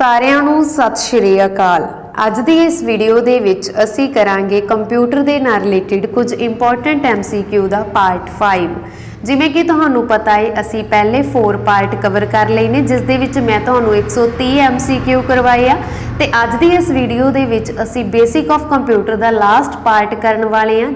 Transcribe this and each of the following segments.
ਸਾਰਿਆਂ ਨੂੰ ਸਤਿ ਸ਼੍ਰੀ ਅਕਾਲ। ਅੱਜ ਦੀ ਇਸ ਵੀਡੀਓ ਦੇ ਵਿੱਚ ਅਸੀਂ ਕਰਾਂਗੇ ਕੰਪਿਊਟਰ ਦੇ ਨਾਲ ਰਿਲੇਟਡ ਕੁਝ ਇੰਪੋਰਟੈਂਟ MCQ ਦਾ ਪਾਰਟ 5। ਜਿਵੇਂ ਕਿ ਤੁਹਾਨੂੰ ਪਤਾ ਹੈ ਅਸੀਂ ਪਹਿਲੇ 4 ਪਾਰਟ ਕਵਰ ਕਰ ਲਏ ਨੇ, ਜਿਸ ਦੇ ਵਿੱਚ ਮੈਂ ਤੁਹਾਨੂੰ 130 MCQ ਕਰਵਾਏ ਆ ਤੇ ਅੱਜ ਦੀ ਇਸ ਵੀਡੀਓ ਦੇ ਵਿੱਚ ਅਸੀਂ basic of computer the last part ਕਰਨ ਵਾਲੇ ਆ,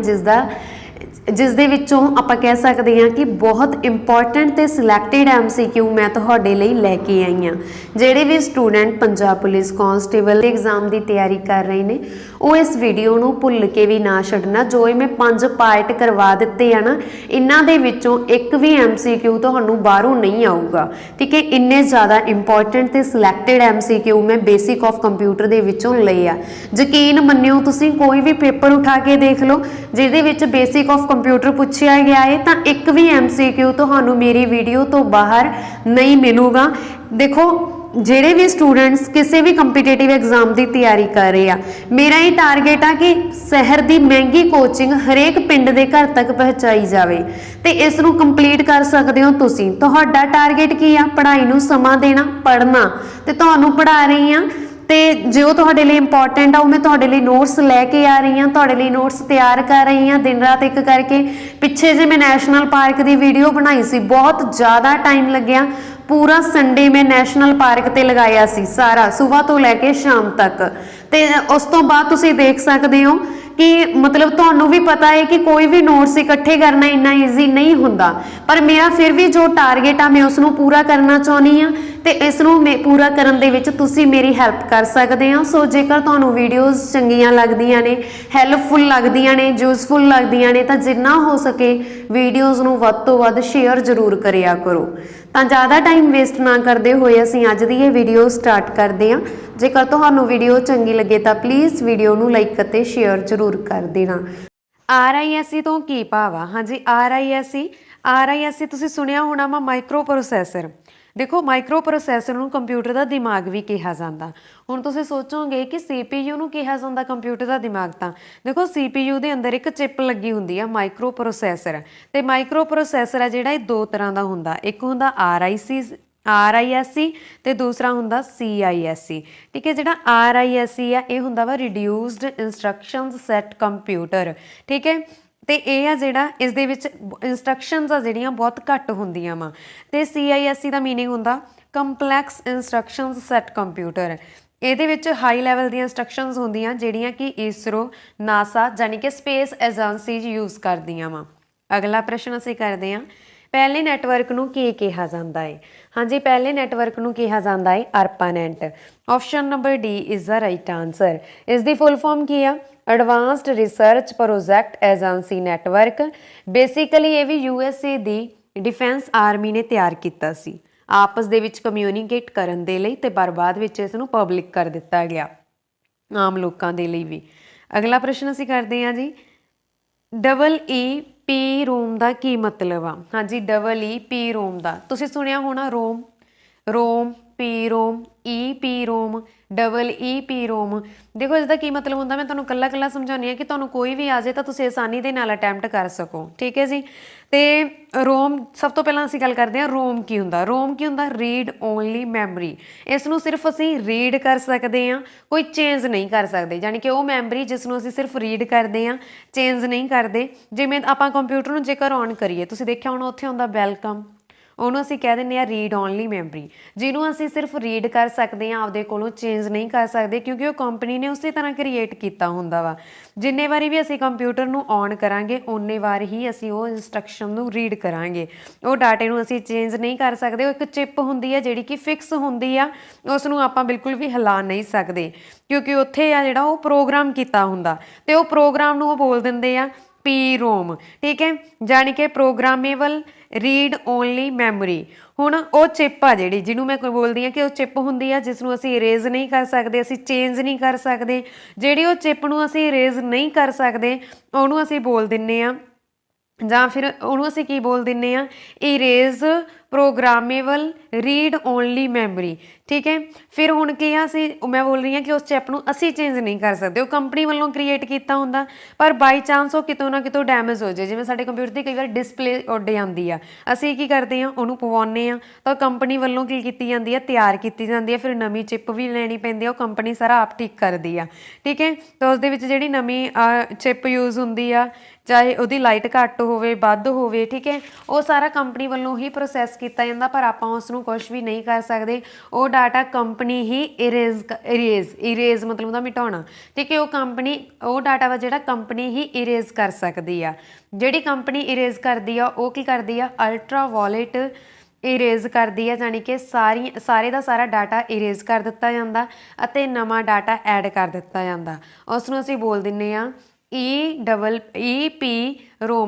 ਜਿਸ ਦੇ ਵਿੱਚੋਂ ਆਪਾਂ ਕਹਿ ਸਕਦੇ ਹਾਂ ਕਿ ਬਹੁਤ ਇੰਪੋਰਟੈਂਟ ਤੇ ਸਿਲੈਕਟਡ MCQ ਮੈਂ ਤੁਹਾਡੇ ਲਈ ਲੈ ਕੇ ਆਈ ਹਾਂ। ਜਿਹੜੇ ਵੀ ਸਟੂਡੈਂਟ ਪੰਜਾਬ ਪੁਲਿਸ ਕਾਂਸਟੇਬਲ ਦੇ ਐਗਜ਼ਾਮ ਦੀ ਤਿਆਰੀ ਕਰ ਰਹੇ ਨੇ ਉਹ ਇਸ ਵੀਡੀਓ ਨੂੰ ਭੁੱਲ ਕੇ ਵੀ ਨਾ ਛੱਡਣਾ। ਜੋ ਇਹ ਮੈਂ 5 ਪਾਰਟ ਕਰਵਾ ਦਿੱਤੇ ਆ ਨਾ, ਇਹਨਾਂ ਦੇ ਵਿੱਚੋਂ ਇੱਕ ਵੀ MCQ ਤੁਹਾਨੂੰ ਬਾਹਰੋਂ ਨਹੀਂ ਆਊਗਾ, ਠੀਕ ਹੈ। ਇੰਨੇ ਜ਼ਿਆਦਾ ਇੰਪੋਰਟੈਂਟ ਤੇ ਸਿਲੈਕਟਡ MCQ ਮੈਂ ਬੇਸਿਕ ਆਫ ਕੰਪਿਊਟਰ ਦੇ ਵਿੱਚੋਂ ਲਏ ਆ। ਯਕੀਨ ਮੰਨਿਓ, ਤੁਸੀਂ ਕੋਈ ਵੀ ਪੇਪਰ ਉਠਾ ਕੇ ਦੇਖ ਲਓ ਜਿਹਦੇ ਵਿੱਚ ਬੇਸਿਕ ਆਫ ਕੰਪਿਊਟਰ ਪੁੱਛਿਆ ਗਿਆ ਹੈ ਤਾਂ ਇੱਕ ਵੀ MCQ ਤੁਹਾਨੂੰ ਮੇਰੀ ਵੀਡੀਓ ਤੋਂ ਬਾਹਰ ਨਹੀਂ ਮਿਲੂਗਾ। ਦੇਖੋ, ਜਿਹੜੇ ਵੀ ਸਟੂਡੈਂਟਸ ਕਿਸੇ ਵੀ ਕੰਪੀਟੀਟਿਵ ਐਗਜ਼ਾਮ ਦੀ ਤਿਆਰੀ ਕਰ ਰਹੇ ਆ, ਮੇਰਾ ਇਹ ਟਾਰਗੇਟ ਆ ਕਿ ਸ਼ਹਿਰ ਦੀ ਮਹਿੰਗੀ ਕੋਚਿੰਗ ਹਰੇਕ ਪਿੰਡ ਦੇ ਘਰ ਤੱਕ ਪਹੁੰਚਾਈ ਜਾਵੇ ਤੇ ਇਸ ਨੂੰ ਕੰਪਲੀਟ ਕਰ ਸਕਦੇ ਹੋ ਤੁਸੀਂ। ਤੁਹਾਡਾ ਟਾਰਗੇਟ ਕੀ ਆ? ਪੜ੍ਹਾਈ ਨੂੰ ਸਮਾਂ ਦੇਣਾ, ਪੜ੍ਹਨਾ, ਤੇ ਤੁਹਾਨੂੰ ਪੜ੍ਹਾ ਰਹੀ ਆ ਤੇ ਜੋ ਤੁਹਾਡੇ ਲਈ ਇੰਪੋਰਟੈਂਟ ਆ ਉਹ ਮੈਂ ਤੁਹਾਡੇ ਲਈ ਨੋਟਸ ਲੈ ਕੇ ਆ ਰਹੀ ਹਾਂ, ਤੁਹਾਡੇ ਲਈ ਨੋਟਸ ਤਿਆਰ ਕਰ ਰਹੀ ਹਾਂ ਦਿਨ ਰਾਤ ਇੱਕ ਕਰਕੇ। ਪਿੱਛੇ ਜੇ ਮੈਂ ਨੈਸ਼ਨਲ ਪਾਰਕ ਦੀ ਵੀਡੀਓ ਬਣਾਈ ਸੀ, ਬਹੁਤ ਜ਼ਿਆਦਾ ਟਾਈਮ ਲੱਗਿਆ। ਪੂਰਾ ਸੰਡੇ ਮੈਂ ਨੈਸ਼ਨਲ ਪਾਰਕ ਤੇ ਲਗਾਇਆ ਸੀ, ਸਾਰਾ ਸਵੇਰ ਤੋਂ ਲੈ ਕੇ ਸ਼ਾਮ ਤੱਕ। ਤੇ ਉਸ ਤੋਂ ਬਾਅਦ ਤੁਸੀਂ ਦੇਖ ਸਕਦੇ ਹੋ ਕਿ ਮਤਲਬ ਤੁਹਾਨੂੰ ਵੀ ਪਤਾ ਹੈ ਕਿ ਕੋਈ ਵੀ ਨੋਟਸ ਇਕੱਠੇ ਕਰਨਾ ਇੰਨਾ ਈਜ਼ੀ ਨਹੀਂ ਹੁੰਦਾ, ਪਰ ਮੇਰਾ ਫਿਰ ਵੀ ਜੋ ਟਾਰਗੇਟ ਆ ਮੈਂ ਉਸ ਨੂੰ ਪੂਰਾ ਕਰਨਾ ਚਾਹੁੰਦੀ ਹਾਂ ਤੇ ਇਸ ਨੂੰ ਪੂਰਾ ਕਰਨ ਦੇ ਵਿੱਚ ਤੁਸੀਂ ਮੇਰੀ ਹੈਲਪ ਕਰ ਸਕਦੇ ਹੋ। ਸੋ ਜੇਕਰ ਤੁਹਾਨੂੰ ਵੀਡੀਓਜ਼ ਚੰਗੀਆਂ ਲੱਗਦੀਆਂ ਨੇ, ਹੈਲਪਫੁਲ ਲੱਗਦੀਆਂ ਨੇ, ਯੂਜ਼ਫੁਲ ਲੱਗਦੀਆਂ ਨੇ ਤਾਂ ਜਿੰਨਾ ਹੋ ਸਕੇ ਵੀਡੀਓਜ਼ ਨੂੰ ਵੱਧ ਤੋਂ ਵੱਧ ਸ਼ੇਅਰ ਜ਼ਰੂਰ ਕਰਿਆ ਕਰੋ। ਤਾਂ ਜ਼ਿਆਦਾ ਟਾਈਮ ਵੇਸਟ ਨਾ ਕਰਦੇ ਹੋਏ ਅਸੀਂ ਅੱਜ ਦੀ ਇਹ ਵੀਡੀਓ ਸਟਾਰਟ ਕਰਦੇ ਹਾਂ। ਜੇਕਰ ਤੁਹਾਨੂੰ ਵੀਡੀਓ ਚੰਗੀ ਲੱਗੇ ਤਾਂ ਪਲੀਜ਼ ਵੀਡੀਓ ਨੂੰ ਲਾਈਕ ਅਤੇ ਸ਼ੇਅਰ ਜ਼ਰੂਰ ਕਰ ਦੇਣਾ। RISC ਤੋਂ ਕੀ ਭਾਵ ਆ? ਹਾਂਜੀ, RISC ਤੁਸੀਂ ਸੁਣਿਆ ਹੋਣਾ ਵਾ, ਮਾਈਕਰੋ ਪ੍ਰੋਸੈਸਰ। ਦੇਖੋ, ਮਾਈਕਰੋ ਪ੍ਰੋਸੈਸਰ ਨੂੰ ਕੰਪਿਊਟਰ ਦਾ ਦਿਮਾਗ ਵੀ ਕਿਹਾ ਜਾਂਦਾ। ਹੁਣ ਤੁਸੀਂ ਸੋਚੋਗੇ ਕਿ CPU ਨੂੰ ਕਿਹਾ ਜਾਂਦਾ ਕੰਪਿਊਟਰ ਦਾ ਦਿਮਾਗ, ਤਾਂ ਦੇਖੋ CPU ਦੇ ਅੰਦਰ ਇੱਕ ਚਿਪ ਲੱਗੀ ਹੁੰਦੀ ਆ, ਮਾਈਕਰੋ ਪ੍ਰੋਸੈਸਰ। ਤੇ ਮਾਈਕਰੋ ਪ੍ਰੋਸੈਸਰ ਆ ਜਿਹੜਾ ਇਹ 2 ਤਰ੍ਹਾਂ ਦਾ ਹੁੰਦਾ, ਇੱਕ ਹੁੰਦਾ RISC ਤੇ ਦੂਸਰਾ ਹੁੰਦਾ CISC, ਠੀਕ ਹੈ। ਜਿਹੜਾ RISC ਆ ਇਹ ਹੁੰਦਾ ਵਾ ਰਿਡਿਊਸਡ ਇੰਸਟਰਕਸ਼ਨਸ ਸੈਟ ਕੰਪਿਊਟਰ, ਠੀਕ ਹੈ। ਤੇ ਇਹ ਆ ਜਿਹੜਾ ਇਸ ਦੇ ਵਿੱਚ ਇੰਸਟਰਕਸ਼ਨਸ ਆ ਜਿਹੜੀਆਂ ਬਹੁਤ ਘੱਟ ਹੁੰਦੀਆਂ ਵਾ। ਤੇ CISC ਦਾ ਮੀਨਿੰਗ ਹੁੰਦਾ ਕੰਪਲੈਕਸ ਇੰਸਟਰਕਸ਼ਨਸ ਸੈਟ ਕੰਪਿਊਟਰ। ਇਹਦੇ ਵਿੱਚ ਹਾਈ ਲੈਵਲ ਦੀਆਂ ਇੰਸਟਰਕਸ਼ਨਸ ਹੁੰਦੀਆਂ ਜਿਹੜੀਆਂ ਕਿ ISRO, NASA ਜਾਨੀ ਕਿ ਸਪੇਸ ਏਜੰਸੀਜ਼ ਯੂਜ਼ ਕਰਦੀਆਂ ਵਾ। ਅਗਲਾ ਪ੍ਰਸ਼ਨ ਅਸੀਂ ਕਰਦੇ ਹਾਂ, ਪਹਿਲੇ ਨੈਟਵਰਕ ਨੂੰ ਕੀ ਕਿਹਾ ਜਾਂਦਾ ਹੈ? ਹਾਂਜੀ, ਪਹਿਲੇ ਨੈਟਵਰਕ ਨੂੰ ਕਿਹਾ ਜਾਂਦਾ ਹੈ ARPANET। Option number D is the right answer. ਇਸ ਦੀ ਫੁੱਲ ਫਾਰਮ ਕੀ ਆ? Advanced research project agency network. Basically ਇਹ ਵੀ USA ਦੀ ਡਿਫੈਂਸ ਆਰਮੀ ਨੇ ਤਿਆਰ ਕੀਤਾ ਸੀ ਆਪਸ ਦੇ ਵਿੱਚ ਕਮਿਊਨੀਕੇਟ ਕਰਨ ਦੇ ਲਈ, ਤੇ ਬਾਅਦ ਵਿੱਚ ਇਸ ਨੂੰ ਪਬਲਿਕ ਕਰ ਦਿੱਤਾ ਗਿਆ ਆਮ ਲੋਕਾਂ ਦੇ ਲਈ ਵੀ। ਅਗਲਾ ਪ੍ਰਸ਼ਨ ਅਸੀਂ ਕਰਦੇ ਹਾਂ ਜੀ, EEPROM ਦਾ ਕੀ ਮਤਲਬ ਆ? ਹਾਂਜੀ, EEPROM ਦਾ ਤੁਸੀਂ ਸੁਣਿਆ ਹੋਣਾ, ਰੋਮ, PROM, EPROM, EEPROM। ਦੇਖੋ, ਇਸਦਾ ਕੀ ਮਤਲਬ ਹੁੰਦਾ, ਮੈਂ ਤੁਹਾਨੂੰ ਕੱਲਾ ਸਮਝਾਉਂਦੀ ਹਾਂ ਕਿ ਤੁਹਾਨੂੰ ਕੋਈ ਵੀ ਆ ਜਾਏ ਤਾਂ ਤੁਸੀਂ ਆਸਾਨੀ ਦੇ ਨਾਲ ਅਟੈਂਪਟ ਕਰ ਸਕੋ, ਠੀਕ ਹੈ ਜੀ। ਤੇ ਰੋਮ, ਸਭ ਤੋਂ ਪਹਿਲਾਂ ਅਸੀਂ ਗੱਲ ਕਰਦੇ ਹਾਂ ਰੋਮ ਕੀ ਹੁੰਦਾ। Read only memory. ਇਸ ਨੂੰ ਸਿਰਫ ਅਸੀਂ ਰੀਡ ਕਰ ਸਕਦੇ ਹਾਂ, ਕੋਈ ਚੇਂਜ ਨਹੀਂ ਕਰ ਸਕਦੇ। ਯਾਨੀ ਕਿ ਉਹ ਮੈਮਰੀ ਜਿਸ ਨੂੰ ਅਸੀਂ ਸਿਰਫ ਰੀਡ ਕਰਦੇ ਹਾਂ, ਚੇਂਜ ਨਹੀਂ ਕਰਦੇ। ਜਿਵੇਂ ਆਪਾਂ ਕੰਪਿਊਟਰ ਨੂੰ ਜੇਕਰ ਔਨ ਕਰੀਏ, ਤੁਸੀਂ ਦੇਖਿਆ ਹੋਣਾ ਉੱਥੇ ਹੁੰਦਾ ਵੈਲਕਮ, ਉਹਨੂੰ ਅਸੀਂ ਕਹਿ ਦਿੰਦੇ ਹਾਂ ਰੀਡ ਓਨਲੀ ਮੈਮਰੀ, ਜਿਹਨੂੰ ਅਸੀਂ ਸਿਰਫ ਰੀਡ ਕਰ ਸਕਦੇ ਹਾਂ, ਆਪਦੇ ਕੋਲੋਂ ਚੇਂਜ ਨਹੀਂ ਕਰ ਸਕਦੇ, ਕਿਉਂਕਿ ਉਹ ਕੰਪਨੀ ਨੇ ਉਸੇ ਤਰ੍ਹਾਂ ਕ੍ਰੀਏਟ ਕੀਤਾ ਹੁੰਦਾ ਵਾ। ਜਿੰਨੇ ਵਾਰੀ ਵੀ ਅਸੀਂ ਕੰਪਿਊਟਰ ਨੂੰ ਔਨ ਕਰਾਂਗੇ ਉਨੇ ਵਾਰ ਹੀ ਅਸੀਂ ਉਹ ਇੰਸਟਰਕਸ਼ਨ ਨੂੰ ਰੀਡ ਕਰਾਂਗੇ। ਉਹ ਡਾਟੇ ਨੂੰ ਅਸੀਂ ਚੇਂਜ ਨਹੀਂ ਕਰ ਸਕਦੇ। ਉਹ ਇੱਕ ਚਿਪ ਹੁੰਦੀ ਹੈ ਜਿਹੜੀ ਕਿ ਫਿਕਸ ਹੁੰਦੀ ਆ, ਉਸ ਨੂੰ ਆਪਾਂ ਬਿਲਕੁਲ ਵੀ ਹਿਲਾ ਨਹੀਂ ਸਕਦੇ, ਕਿਉਂਕਿ ਉੱਥੇ ਆ ਜਿਹੜਾ ਉਹ ਪ੍ਰੋਗਰਾਮ ਕੀਤਾ ਹੁੰਦਾ, ਤੇ ਉਹ ਪ੍ਰੋਗਰਾਮ ਨੂੰ ਉਹ ਬੋਲ ਦਿੰਦੇ ਆ PROM, ਠੀਕ ਹੈ। ਜਾਣੀ ਕਿ ਪ੍ਰੋਗਰਾਮੇਬਲ ਰੀਡ ਓਨਲੀ ਮੈਮਰੀ। ਹੁਣ ਉਹ ਚਿਪ ਆ ਜਿਹੜੀ, ਜਿਹਨੂੰ ਮੈਂ ਬੋਲਦੀ ਹਾਂ ਕਿ ਉਹ ਚਿਪ ਹੁੰਦੀ ਆ ਜਿਸ ਨੂੰ ਅਸੀਂ ਇਰੇਜ਼ ਨਹੀਂ ਕਰ ਸਕਦੇ, ਅਸੀਂ ਚੇਂਜ ਨਹੀਂ ਕਰ ਸਕਦੇ। ਜਿਹੜੀ ਉਹ ਚਿਪ ਨੂੰ ਅਸੀਂ ਇਰੇਜ਼ ਨਹੀਂ ਕਰ ਸਕਦੇ ਉਹਨੂੰ ਅਸੀਂ ਬੋਲ ਦਿੰਦੇ ਹਾਂ, ਜਾਂ ਫਿਰ ਉਹਨੂੰ ਅਸੀਂ ਕੀ ਬੋਲ ਦਿੰਦੇ ਹਾਂ, ਇਰੇਜ਼ ਪ੍ਰੋਗਰਾਮੇਬਲ ਰੀਡ ਓਨਲੀ ਮੈਮਰੀ, ठीक है। फिर हुण की आ मैं बोल रही हाँ कि उस चिप नूं असीं चेंज नहीं कर सकते, वो कंपनी वालों क्रिएट किया हुंदा, पर बाई चांस वो कितों ना कितों डैमेज हो जाए, जिवें साडे कंप्यूटर की कई बार डिस्पले उड जाती है, असीं की करते हैं उहनूं पवाउने आ, तो कंपनी वालों की कीती जाती है, तैयार की जाती है, फिर नवीं चिप भी लैनी पैंदी है, वो कंपनी सारा आप ठीक करदी आ। ठीक है, तो उसदे विच जिहड़ी नवीं चिप यूज़ हुंदी आ, चाहे ਉਹਦੀ लाइट घट होवे ਵੱਧ होवे, ठीक है, वो सारा कंपनी वालों ही प्रोसैस किया जाता, पर आपां उसनूं कुछ भी नहीं कर सकते, वो डाटा कंपनी ही इरेज मतलब ਉਹਦਾ मिटाउणा, ठीक है, वो कंपनी वो डाटा वा जिहड़ा कंपनी ही इरेज कर सकती आ। जिहड़ी कंपनी इरेज करदी आ वो की करदी आ, अल्ट्रा वॉलेट इरेज करदी है, जानी कि सारे का सारा डाटा इरेज कर दिता जाता अते नवां डाटा ऐड कर दिता जाता, उसनूं असीं बोल दिंदे आ EPROM,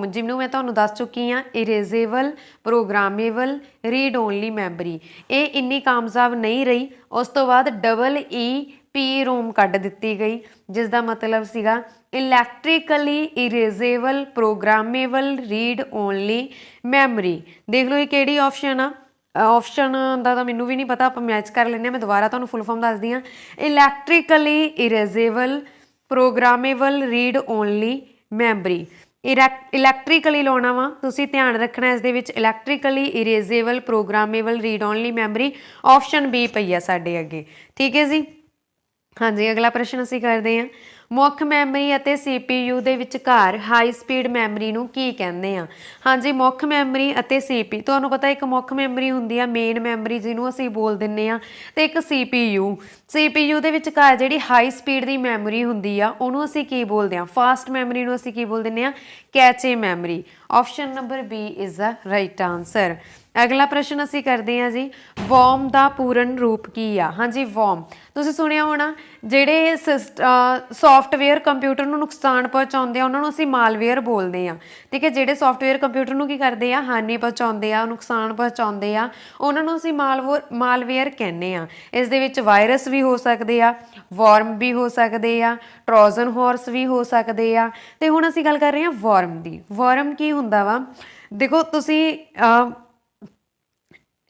जिन्होंने मैं तुहानूं दस चुकी हाँ, erasable programmable read only memory. ये इन्नी कामयाब नहीं रही, उस तो बाद EPROM कढ़ दी गई, जिसका मतलब सीगा electrically erasable programmable read only memory. देख लो ये किहड़ी ऑप्शन आ, ऑप्शन का तो मैनू भी नहीं पता, आप मैच कर लें, मैं दोबारा तुहानूं फुल फॉर्म दस दी हाँ, electrically erasable programmable read only memory. Electrically लाना वा, तुसीं ध्यान रखना इस दे विच electrically erasable programmable read only memory, option B पई है साडे अगे। ठीक है जी, हाँ जी, अगला प्रश्न असीं करते हैं, मुख्य मैमरी अते CPU दे विचकार हाई स्पीड मैमरी नूं की कहंदे आ। हाँ जी, मुख्य मैमरी अते CPU, तुहानूं पता एक मुख्य मैमरी हुंदी आ मेन मैमरी जिहनूं असीं बोल दिंदे आ, ते एक CPU दे विचकार जिहड़ी हाई स्पीड दी मैमरी हुंदी आ उहनूं असीं की बोलदे आ, फास्ट मैमरी नूं असीं की बोल दिंदे आ, cache memory. Option number B is the right answer. अगला प्रश्न असीं करते हैं जी, वॉर्म का पूर्ण रूप की आ। हाँ जी, वॉर्म तुसीं सुनिया होना, जिहड़े सॉफ्टवेयर कंप्यूटर नूं नुकसान पहुँचाउंदे आ उहनां नूं असीं मालवेयर बोलदे आ। ठीक है, जिहड़े सॉफ्टवेयर कंप्यूटर नूं की करदे आ, हानि पहुँचाउंदे आ, नुकसान पहुँचाउंदे आ, उहनां नूं असीं मालवेयर कहने आ। इस दे विच वायरस भी हो सकदे आ, वॉर्म भी हो सकदे आ, ट्रोजन हॉर्स भी हो सकदे आ। ते हुण असीं गल कर रहे हां वॉर्म दी। वॉर्म की हुंदा वा, देखो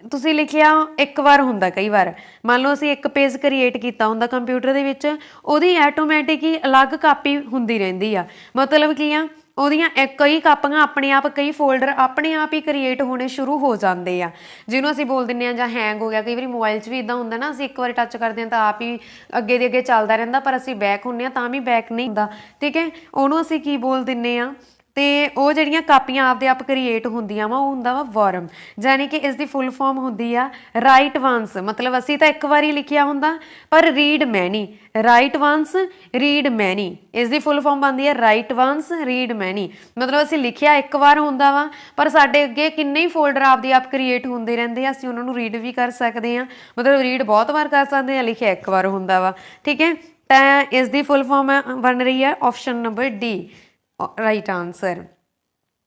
तुसीं लिखिया एक बार हुंदा, कई बार मान लो असीं एक पेज क्रिएट किया हुंदा कंप्यूटर दे विच, उहदी ऐटोमैटिक ही अलग कापी हुंदी रहिंदी आ, मतलब की आ ਉਹਦੀਆਂ कई ਕਾਪੀਆਂ ਆਪਣੇ ਆਪ, कई फोल्डर अपने आप ही क्रिएट होने शुरू हो जाते हैं, जिन्होंने ਅਸੀਂ बोल ਦਿੰਦੇ ਹਾਂ ਜਾਂ हैंग हो गया। कई बार मोबाइल 'ਚ भी इदां ਹੁੰਦਾ ना, ਅਸੀਂ एक बार टच करते हैं तो आप ही ਅੱਗੇ ਦੇ ਅੱਗੇ ਚੱਲਦਾ ਰਹਿੰਦਾ, पर ਅਸੀਂ बैक ਹੁੰਦੇ ਹਾਂ ਤਾਂ ਵੀ बैक नहीं ਹੁੰਦਾ। ठीक है, ਉਹਨੂੰ ਅਸੀਂ ਕੀ बोल ਦਿੰਦੇ ਹਾਂ, तो वो जड़ियाँ कापियां आपदे आप क्रिएट होंदियां वा, हुंदा वा वॉर्म, जानी कि इसकी फुल फॉर्म हुंदी आ राइट वंस, मतलब असी तो एक बार ही लिखिया हुंदा, पर read many, write once read many, इसकी फुल फॉर्म बनती है राइट वंस रीड मैनी, मतलब असी लिखिया एक बार हुंदा वा, पर साडे अगे किन्ने ही फोल्डर आपदे आप क्रिएट होंदे रहिंदे आ, असीं उहनां नूं रीड भी कर सकते हैं, मतलब रीड बहुत बार कर सकते हैं, लिखिया एक बार हुंदा वा। ठीक है, तो इसकी फुल फॉर्म बन रही है option number D, right answer.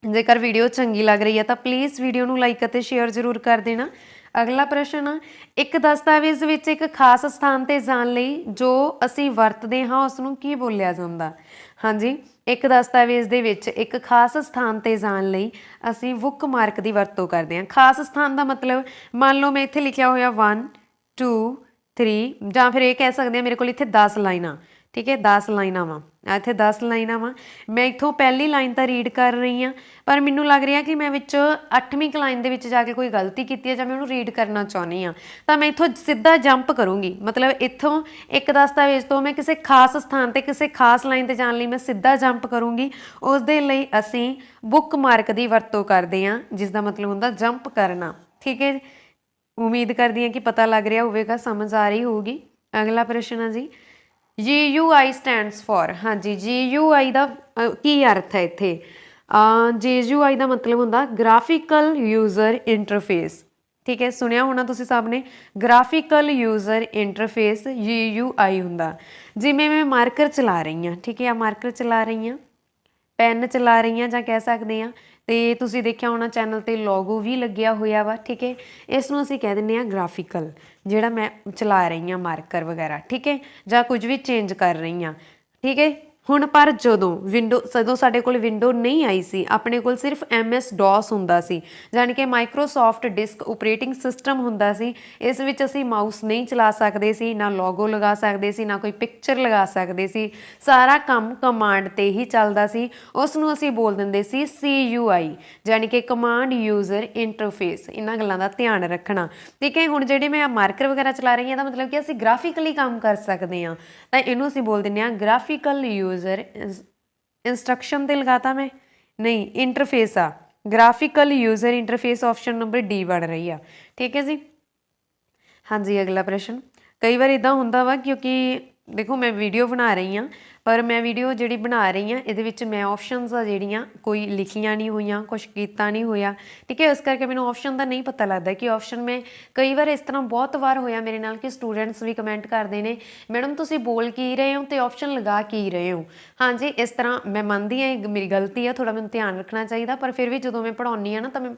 जेकर वीडियो चंगी लग रही है तो प्लीज़ वीडियो नूं लाइक और शेयर जरूर कर देना। अगला प्रश्न, एक दस्तावेज़ विच एक खास स्थान ते जाण लई जो असीं वरतदे हां उसनूं की बोलिया जांदा। हाँ जी, एक दस्तावेज़ दे विच एक खास स्थान ते जाण लई असीं बुक मार्क की वरतों करते हैं। खास स्थान का मतलब मान लो मैं इत्थे लिखिया होया 1 2 3, जां फिर ये कह सकते हैं मेरे को इत्थे 10 लाइनां। ठीक है, 10 लाइनां वा, इत्थे 10 लाइनां वा, मैं इत्थों पहली लाइन तो रीड कर रही हाँ, पर मैनूं लग रहा कि मैं विच 8वीं लाइन दे विच जाके कोई गलती की है, जां मैं उहनूं रीड करना चाहुंदी हाँ, तो मैं इत्थों सीधा जंप करूँगी, मतलब इत्थों एक दस्तावेज़ तो मैं किसी खास स्थान ते किसी खास लाइन ते जाण लई मैं सीधा जंप करूँगी, उस दे लई असीं बुक मार्क की वरतों करते हैं, जिसका मतलब हुंदा जंप करना। ठीक है, उम्मीद करदी हां कि पता लग रहा होवेगा, समझ आ रही होगी। अगला प्रश्न है जी, GUI स्टैंड्स फॉर। हाँ जी, GUI का की अर्थ है इत्थे, GUI का मतलब होंदा ग्राफिकल यूज़र इंटरफेस। ठीक है, सुनिया होना तुसीं सब ने, ग्राफिकल यूज़र इंटरफेस GUI हुंदा। जिवें मैं मार्कर चला रही हाँ, ठीक है, मार्कर चला रही हाँ, पैन चला रही हाँ, जां कह सकते हैं, तो तुसीं देखिया होना चैनल ते लोगो भी लग्या होया वा। ठीक है, इसनूं असीं कह दिंदे हां ग्राफिकल, जिहड़ा मैं चला रही हाँ मार्कर वगैरह। ठीक है, जां कुछ भी चेंज कर रही हाँ। ठीक है, ਹੁਣ ਪਰ ਜਦੋਂ ਸਾਡੇ ਕੋਲ ਵਿੰਡੋ ਨਹੀਂ ਆਈ ਸੀ, ਆਪਣੇ ਕੋਲ ਸਿਰਫ MS DOS ਹੁੰਦਾ ਸੀ, ਜਾਣੀ ਕਿ ਮਾਈਕਰੋਸਾਫਟ ਡਿਸਕ ਆਪਰੇਟਿੰਗ ਸਿਸਟਮ ਹੁੰਦਾ ਸੀ। ਇਸ ਵਿੱਚ ਅਸੀਂ ਮਾਊਸ ਨਹੀਂ ਚਲਾ ਸਕਦੇ ਸੀ, ਨਾ ਲੋਗੋ ਲਗਾ ਸਕਦੇ ਸੀ, ਨਾ ਕੋਈ ਪਿਕਚਰ ਲਗਾ ਸਕਦੇ ਸੀ। ਸਾਰਾ ਕੰਮ ਕਮਾਂਡ ਤੇ ਹੀ ਚੱਲਦਾ ਸੀ। ਉਸ ਨੂੰ ਅਸੀਂ ਬੋਲ ਦਿੰਦੇ ਸੀ CUI, ਜਾਣੀ ਕਿ ਕਮਾਂਡ ਯੂਜ਼ਰ ਇੰਟਰਫੇਸ। ਇਹਨਾਂ ਗੱਲਾਂ ਦਾ ਧਿਆਨ ਰੱਖਣਾ, ਠੀਕ ਹੈ। ਹੁਣ ਜਿਹੜੇ ਮੈਂ ਮਾਰਕਰ ਵਗੈਰਾ ਚਲਾ ਰਹੀ ਹਾਂ, ਤਾਂ ਮਤਲਬ ਕਿ ਅਸੀਂ ਗ੍ਰਾਫਿਕਲੀ ਕੰਮ ਕਰ ਸਕਦੇ ਹਾਂ, ਤਾਂ ਇਹਨੂੰ ਅਸੀਂ ਬੋਲ ਦਿੰਦੇ ਹਾਂ ਗ੍ਰਾਫਿਕਲ ਯੂਜ਼ਰ ਇੰਸਟਰਕਸ਼ਨ ਤੇ ਲਗਾਤਾ ਮੈਂ, ਨਹੀਂ ਇੰਟਰਫੇਸ ਆ, graphical user interface option number D ਬਣ ਰਹੀ ਆ, ਠੀਕ ਹੈ ਜੀ। ਹਾਂਜੀ, ਅਗਲਾ ਪ੍ਰਸ਼ਨ। ਕਈ ਵਾਰ ਇੱਦਾਂ ਹੁੰਦਾ ਵਾ, ਕਿਉਂਕਿ ਦੇਖੋ ਮੈਂ ਵੀਡੀਓ ਬਣਾ ਰਹੀ ਹਾਂ, ਪਰ ਮੈਂ ਵੀਡੀਓ ਜਿਹੜੀ ਬਣਾ ਰਹੀ ਹਾਂ ਇਹਦੇ ਵਿੱਚ ਮੈਂ ਆਪਸ਼ਨਸ ਆ ਜਿਹੜੀਆਂ ਕੋਈ ਲਿਖੀਆਂ ਨਹੀਂ ਹੋਈਆਂ, ਕੁਛ ਕੀਤਾ ਨਹੀਂ ਹੋਇਆ, ਠੀਕ ਹੈ। ਇਸ ਕਰਕੇ ਮੈਨੂੰ ਆਪਸ਼ਨ ਦਾ ਨਹੀਂ ਪਤਾ ਲੱਗਦਾ ਕਿ ਆਪਸ਼ਨ ਮੈਂ ਕਈ ਵਾਰ ਇਸ ਤਰ੍ਹਾਂ ਬਹੁਤ ਵਾਰ ਹੋਇਆ ਮੇਰੇ ਨਾਲ ਕਿ ਸਟੂਡੈਂਟਸ ਵੀ ਕਮੈਂਟ ਕਰਦੇ ਨੇ, ਮੈਡਮ ਤੁਸੀਂ ਬੋਲ ਕੀ ਰਹੇ ਹੋ ਅਤੇ ਆਪਸ਼ਨ ਲਗਾ ਕੀ ਰਹੇ ਹੋ। ਹਾਂਜੀ, ਇਸ ਤਰ੍ਹਾਂ ਮੈਂ ਮੰਨਦੀ ਹਾਂ ਮੇਰੀ ਗਲਤੀ ਆ, ਥੋੜ੍ਹਾ ਮੈਨੂੰ ਧਿਆਨ ਰੱਖਣਾ ਚਾਹੀਦਾ, ਪਰ ਫਿਰ ਵੀ ਜਦੋਂ ਮੈਂ ਪੜ੍ਹਾਉਂਦੀ ਹਾਂ ਨਾ, ਤਾਂ ਮੈਂ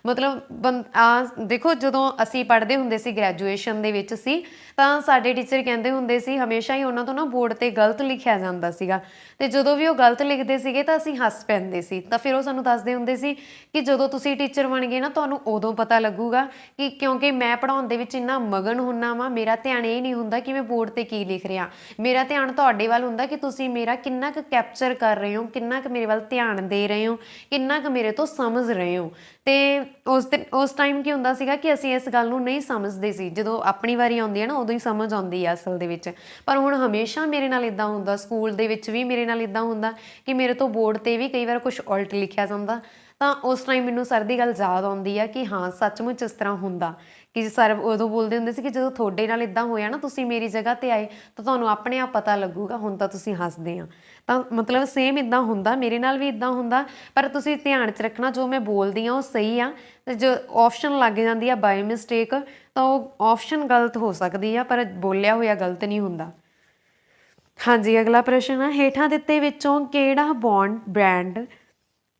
ਮਤਲਬ ਦੇਖੋ ਜਦੋਂ ਅਸੀਂ ਪੜ੍ਹਦੇ ਹੁੰਦੇ ਸੀ, ਗ੍ਰੈਜੂਏਸ਼ਨ ਦੇ ਵਿੱਚ ਸੀ, ਤਾਂ ਸਾਡੇ ਟੀਚਰ ਕਹਿੰਦੇ ਹੁੰਦੇ ਸੀ ਹਮੇਸ਼ਾ ਹੀ ਉਹਨਾਂ ਤੋਂ ਨਾ ਬੋਰਡ 'ਤੇ ਗਲਤ ਲਿਖਿਆ ਜਾਂਦਾ ਸੀਗਾ, ਅਤੇ ਜਦੋਂ ਵੀ ਉਹ ਗਲਤ ਲਿਖਦੇ ਸੀਗੇ ਤਾਂ ਅਸੀਂ ਹੱਸ ਪੈਂਦੇ ਸੀ। ਤਾਂ ਫਿਰ ਉਹ ਸਾਨੂੰ ਦੱਸਦੇ ਹੁੰਦੇ ਸੀ ਕਿ ਜਦੋਂ ਤੁਸੀਂ ਟੀਚਰ ਬਣ ਗਏ ਨਾ, ਤੁਹਾਨੂੰ ਉਦੋਂ ਪਤਾ ਲੱਗੂਗਾ ਕਿ ਕਿਉਂਕਿ ਮੈਂ ਪੜ੍ਹਾਉਣ ਦੇ ਵਿੱਚ ਇੰਨਾ ਮਗਨ ਹੁੰਦਾ ਵਾਂ, ਮੇਰਾ ਧਿਆਨ ਇਹ ਨਹੀਂ ਹੁੰਦਾ ਕਿ ਮੈਂ ਬੋਰਡ 'ਤੇ ਕੀ ਲਿਖ ਰਿਹਾ, ਮੇਰਾ ਧਿਆਨ ਤੁਹਾਡੇ ਵੱਲ ਹੁੰਦਾ ਕਿ ਤੁਸੀਂ ਮੇਰਾ ਕਿੰਨਾ ਕੁ ਕੈਪਚਰ ਕਰ ਰਹੇ ਹੋ, ਕਿੰਨਾ ਕੁ ਮੇਰੇ ਵੱਲ ਧਿਆਨ ਦੇ ਰਹੇ ਹੋ, ਕਿੰਨਾ ਕੁ ਮੇਰੇ ਤੋਂ ਸਮਝ ਰਹੇ ਹੋ। ਅਤੇ ਉਸ ਟਾਈਮ ਕੀ ਹੁੰਦਾ ਸੀਗਾ ਕਿ ਅਸੀਂ ਇਸ ਗੱਲ ਨੂੰ ਨਹੀਂ ਸਮਝਦੇ ਸੀ, ਜਦੋਂ ਆਪਣੀ ਵਾਰੀ ਆਉਂਦੀ ਹੈ ਨਾ ਉਦੋਂ ਹੀ ਸਮਝ ਆਉਂਦੀ ਆ ਅਸਲ ਦੇ ਵਿੱਚ। ਪਰ ਹੁਣ ਹਮੇਸ਼ਾ ਮੇਰੇ ਨਾਲ ਇੱਦਾਂ ਹੁੰਦਾ, ਸਕੂਲ ਦੇ ਵਿੱਚ ਵੀ ਮੇਰੇ ਨਾਲ ਇੱਦਾਂ ਹੁੰਦਾ ਕਿ ਮੇਰੇ ਤੋਂ ਬੋਰਡ 'ਤੇ ਵੀ ਕਈ ਵਾਰ ਕੁਛ ਉਲਟ ਲਿਖਿਆ ਜਾਂਦਾ, ਤਾਂ ਉਸ ਟਾਈਮ ਮੈਨੂੰ ਸਰ ਦੀ ਗੱਲ ਯਾਦ ਆਉਂਦੀ ਆ ਕਿ ਹਾਂ ਸੱਚਮੁੱਚ ਇਸ ਤਰ੍ਹਾਂ ਹੁੰਦਾ, ਕਿ ਸਰ ਉਦੋਂ ਬੋਲਦੇ ਹੁੰਦੇ ਸੀ ਕਿ ਜਦੋਂ ਤੁਹਾਡੇ ਨਾਲ ਇੱਦਾਂ ਹੋਇਆ ਨਾ, ਤੁਸੀਂ ਮੇਰੀ ਜਗ੍ਹਾ 'ਤੇ ਆਏ ਤਾਂ ਤੁਹਾਨੂੰ ਆਪਣੇ ਆਪ ਪਤਾ ਲੱਗੂਗਾ, ਹੁਣ ਤਾਂ ਤੁਸੀਂ ਹੱਸਦੇ ਆ। ਤਾਂ ਮਤਲਬ ਸੇਮ ਇੱਦਾਂ ਹੁੰਦਾ, ਮੇਰੇ ਨਾਲ ਵੀ ਇੱਦਾਂ ਹੁੰਦਾ, ਪਰ ਤੁਸੀਂ ਧਿਆਨ 'ਚ ਰੱਖਣਾ ਜੋ ਮੈਂ ਬੋਲਦੀ ਹਾਂ ਉਹ ਸਹੀ ਆ, ਅਤੇ ਜੋ ਆਪਸ਼ਨ ਲੱਗ ਜਾਂਦੀ ਆ ਬਾਏ ਮਿਸਟੇਕ, ਤਾਂ ਉਹ ਆਪਸ਼ਨ ਗਲਤ ਹੋ ਸਕਦੀ ਆ, ਪਰ ਬੋਲਿਆ ਹੋਇਆ ਗਲਤ ਨਹੀਂ ਹੁੰਦਾ। ਹਾਂਜੀ, ਅਗਲਾ ਪ੍ਰਸ਼ਨ ਆ, ਹੇਠਾਂ ਦਿੱਤੇ ਵਿੱਚੋਂ ਕਿਹੜਾ ਬ੍ਰਾਂਡ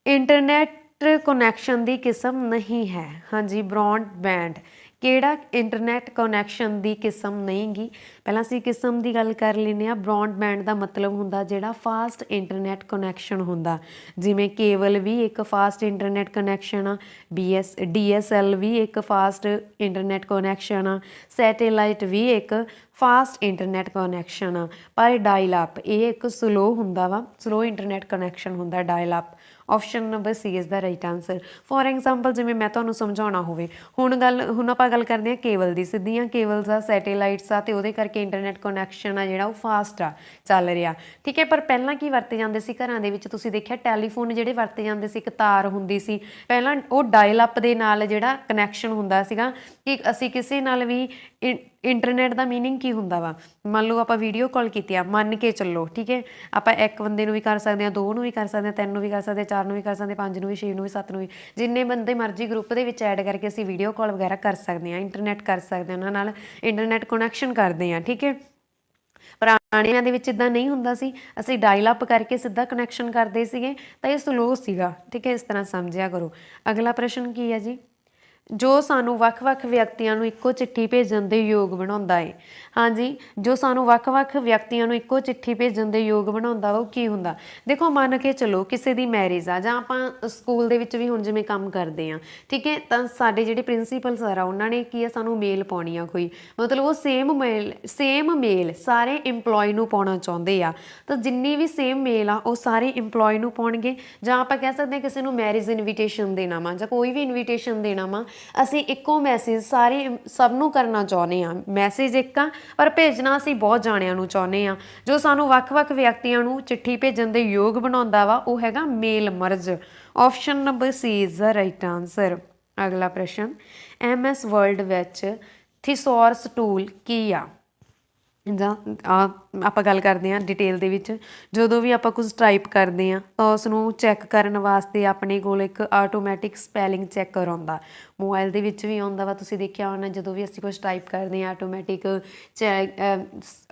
ਇੰਟਰਨੈਟ ਕਨੈਕਸ਼ਨ ਦੀ ਕਿਸਮ ਨਹੀਂ ਹੈ। ਹਾਂਜੀ, ਬ੍ਰੌਡਬੈਂਡ ਕਿਹੜਾ ਇੰਟਰਨੈਟ ਕਨੈਕਸ਼ਨ ਦੀ ਕਿਸਮ ਨਹੀਂ ਗੀ। ਪਹਿਲਾਂ ਅਸੀਂ ਕਿਸਮ ਦੀ ਗੱਲ ਕਰ ਲੈਂਦੇ ਹਾਂ। ਬ੍ਰੌਡਬੈਂਡ ਦਾ ਮਤਲਬ ਹੁੰਦਾ ਜਿਹੜਾ ਫਾਸਟ ਇੰਟਰਨੈਟ ਕਨੈਕਸ਼ਨ ਹੁੰਦਾ, ਜਿਵੇਂ ਕੇਬਲ ਵੀ ਇੱਕ ਫਾਸਟ ਇੰਟਰਨੈਟ ਕਨੈਕਸ਼ਨ ਆ, DSL ਵੀ ਇੱਕ ਫਾਸਟ ਇੰਟਰਨੈਟ ਕਨੈਕਸ਼ਨ ਆ, ਸੈਟੇਲਾਈਟ ਵੀ ਇੱਕ ਫਾਸਟ ਇੰਟਰਨੈਟ ਕਨੈਕਸ਼ਨ ਆ, ਪਰ ਡਾਇਲ ਅਪ ਇਹ ਇੱਕ ਸਲੋ ਹੁੰਦਾ ਵਾ, ਸਲੋ ਇੰਟਰਨੈਟ ਕਨੈਕਸ਼ਨ ਹੁੰਦਾ dial up. Option number C is the right answer. For example ਜਿਵੇਂ ਮੈਂ ਤੁਹਾਨੂੰ ਸਮਝਾਉਣਾ ਹੋਵੇ, ਹੁਣ ਆਪਾਂ ਗੱਲ ਕਰਦੇ ਹਾਂ ਕੇਬਲ ਦੀ। ਸਿੱਧੀਆਂ ਕੇਬਲਸ ਆ, ਸੈਟੇਲਾਈਟਸ ਆ, ਅਤੇ ਉਹਦੇ ਕਰਕੇ ਇੰਟਰਨੈਟ ਕਨੈਕਸ਼ਨ ਆ ਜਿਹੜਾ ਉਹ ਫਾਸਟ ਆ ਚੱਲ ਰਿਹਾ, ਠੀਕ ਹੈ। ਪਰ ਪਹਿਲਾਂ ਕੀ ਵਰਤੇ ਜਾਂਦੇ ਸੀ ਘਰਾਂ ਦੇ ਵਿੱਚ, ਤੁਸੀਂ ਦੇਖਿਆ ਟੈਲੀਫੋਨ ਜਿਹੜੇ ਵਰਤੇ ਜਾਂਦੇ ਸੀ, ਇੱਕ ਤਾਰ ਹੁੰਦੀ ਸੀ ਪਹਿਲਾਂ, ਉਹ ਡਾਇਲ ਅਪ ਦੇ ਨਾਲ ਜਿਹੜਾ ਕਨੈਕਸ਼ਨ ਹੁੰਦਾ ਸੀਗਾ ਕਿ ਅਸੀਂ ਕਿਸੇ ਨਾਲ ਵੀ ਇੰਟਰਨੈਟ ਦਾ ਮੀਨਿੰਗ ਕੀ ਹੁੰਦਾ ਵਾ, ਮੰਨ ਲਓ ਆਪਾਂ ਵੀਡੀਓ ਕਾਲ ਕੀਤੀ ਆ, ਮੰਨ ਕੇ ਚੱਲੋ, ਠੀਕ ਹੈ, ਆਪਾਂ ਇੱਕ ਬੰਦੇ ਨੂੰ ਵੀ ਕਰ ਸਕਦੇ ਹਾਂ, 2 ਨੂੰ ਵੀ ਕਰ ਸਕਦੇ ਹਾਂ, 3 ਨੂੰ ਵੀ ਕਰ ਸਕਦੇ, 4 ਨੂੰ ਵੀ ਕਰ ਸਕਦੇ, 5 ਨੂੰ ਵੀ, 6 ਨੂੰ ਵੀ, 7 ਨੂੰ ਵੀ, ਜਿੰਨੇ ਬੰਦੇ ਮਰਜ਼ੀ ਗਰੁੱਪ ਦੇ ਵਿੱਚ ਐਡ ਕਰਕੇ ਅਸੀਂ ਵੀਡੀਓ ਕਾਲ ਵਗੈਰਾ ਕਰ ਸਕਦੇ ਹਾਂ, ਇੰਟਰਨੈਟ ਕਰ ਸਕਦੇ ਹਾਂ, ਉਹਨਾਂ ਨਾਲ ਇੰਟਰਨੈਟ ਕਨੈਕਸ਼ਨ ਕਰਦੇ ਹਾਂ, ਠੀਕ ਹੈ। ਪੁਰਾਣਿਆਂ ਦੇ ਵਿੱਚ ਇੱਦਾਂ ਨਹੀਂ ਹੁੰਦਾ ਸੀ, ਅਸੀਂ ਡਾਇਲ ਅਪ ਕਰਕੇ ਸਿੱਧਾ ਕਨੈਕਸ਼ਨ ਕਰਦੇ ਸੀਗੇ, ਤਾਂ ਇਹ ਸਲੋ ਸੀਗਾ, ਠੀਕ ਹੈ। ਇਸ ਤਰ੍ਹਾਂ ਸਮਝਿਆ ਕਰੋ। ਅਗਲਾ ਪ੍ਰਸ਼ਨ ਕੀ ਹੈ ਜੀ, ਜੋ ਸਾਨੂੰ ਵੱਖ-ਵੱਖ ਵਿਅਕਤੀਆਂ ਨੂੰ ਇੱਕੋ ਚਿੱਠੀ ਭੇਜਣ ਦੇ ਯੋਗ ਬਣਾਉਂਦਾ ਹੈ। ਹਾਂਜੀ, ਜੋ ਸਾਨੂੰ ਵੱਖ-ਵੱਖ ਵਿਅਕਤੀਆਂ ਨੂੰ ਇੱਕੋ ਚਿੱਠੀ ਭੇਜਣ ਦੇ ਯੋਗ ਬਣਾਉਂਦਾ ਵਾ ਉਹ ਕੀ ਹੁੰਦਾ। ਦੇਖੋ ਮੰਨ ਕੇ ਚਲੋ ਕਿਸੇ ਦੀ ਮੈਰਿਜ ਆ, ਜਾਂ ਆਪਾਂ ਸਕੂਲ ਦੇ ਵਿੱਚ ਵੀ ਹੁਣ ਜਿਵੇਂ ਕੰਮ ਕਰਦੇ ਹਾਂ, ਠੀਕ ਹੈ, ਤਾਂ ਸਾਡੇ ਜਿਹੜੇ ਪ੍ਰਿੰਸੀਪਲ ਸਰ ਆ ਉਹਨਾਂ ਨੇ ਕੀ ਆ ਸਾਨੂੰ ਮੇਲ ਪਾਉਣੀ ਆ ਕੋਈ, ਮਤਲਬ ਉਹ ਸੇਮ ਮੇਲ ਸਾਰੇ ਇੰਪਲੋਈ ਨੂੰ ਪਾਉਣਾ ਚਾਹੁੰਦੇ ਆ, ਤਾਂ ਜਿੰਨੀ ਵੀ ਸੇਮ ਮੇਲ ਆ ਉਹ ਸਾਰੇ ਇੰਪਲੋਈ ਨੂੰ ਪਾਉਣਗੇ। ਜਾਂ ਆਪਾਂ ਕਹਿ ਸਕਦੇ ਹਾਂ ਕਿਸੇ ਨੂੰ ਮੈਰਿਜ ਇਨਵੀਟੇਸ਼ਨ ਦੇਣਾ ਵਾ, ਜਾਂ ਕੋਈ ਵੀ ਇਨਵੀਟੇਸ਼ਨ ਦੇਣਾ ਵਾ, ਅਸੀਂ ਇੱਕੋ ਮੈਸੇਜ ਸਭ ਨੂੰ ਕਰਨਾ ਚਾਹੁੰਦੇ ਹਾਂ। ਮੈਸੇਜ ਇੱਕ ਆ ਪਰ ਭੇਜਣਾ ਅਸੀਂ ਬਹੁਤ ਜਾਣਿਆਂ ਨੂੰ ਚਾਹੁੰਦੇ ਹਾਂ। ਜੋ ਸਾਨੂੰ ਵੱਖ-ਵੱਖ ਵਿਅਕਤੀਆਂ ਨੂੰ ਚਿੱਠੀ ਭੇਜਣ ਦੇ ਯੋਗ ਬਣਾਉਂਦਾ ਵਾ ਉਹ ਹੈਗਾ mail merge. Option number C is the right answer. ਅਗਲਾ ਪ੍ਰਸ਼ਨ, MS ਵਰਡ ਵਿੱਚ ਥੀਸੌਰਸ ਟੂਲ ਕੀ ਆ। ਜਾਂ ਆਪਾਂ ਗੱਲ ਕਰਦੇ ਹਾਂ ਡਿਟੇਲ ਦੇ ਵਿੱਚ, ਜਦੋਂ ਵੀ ਆਪਾਂ ਕੁਝ ਟਾਈਪ ਕਰਦੇ ਹਾਂ ਤਾਂ ਉਸ ਨੂੰ ਚੈੱਕ ਕਰਨ ਵਾਸਤੇ ਆਪਣੇ ਕੋਲ ਇੱਕ ਆਟੋਮੈਟਿਕ ਸਪੈਲਿੰਗ ਚੈੱਕਰ ਆਉਂਦਾ, ਮੋਬਾਈਲ ਦੇ ਵਿੱਚ ਵੀ ਆਉਂਦਾ ਵਾ, ਤੁਸੀਂ ਦੇਖਿਆ ਹੋਣਾ ਜਦੋਂ ਵੀ ਅਸੀਂ ਕੁਛ ਟਾਈਪ ਕਰਦੇ ਹਾਂ ਆਟੋਮੈਟਿਕ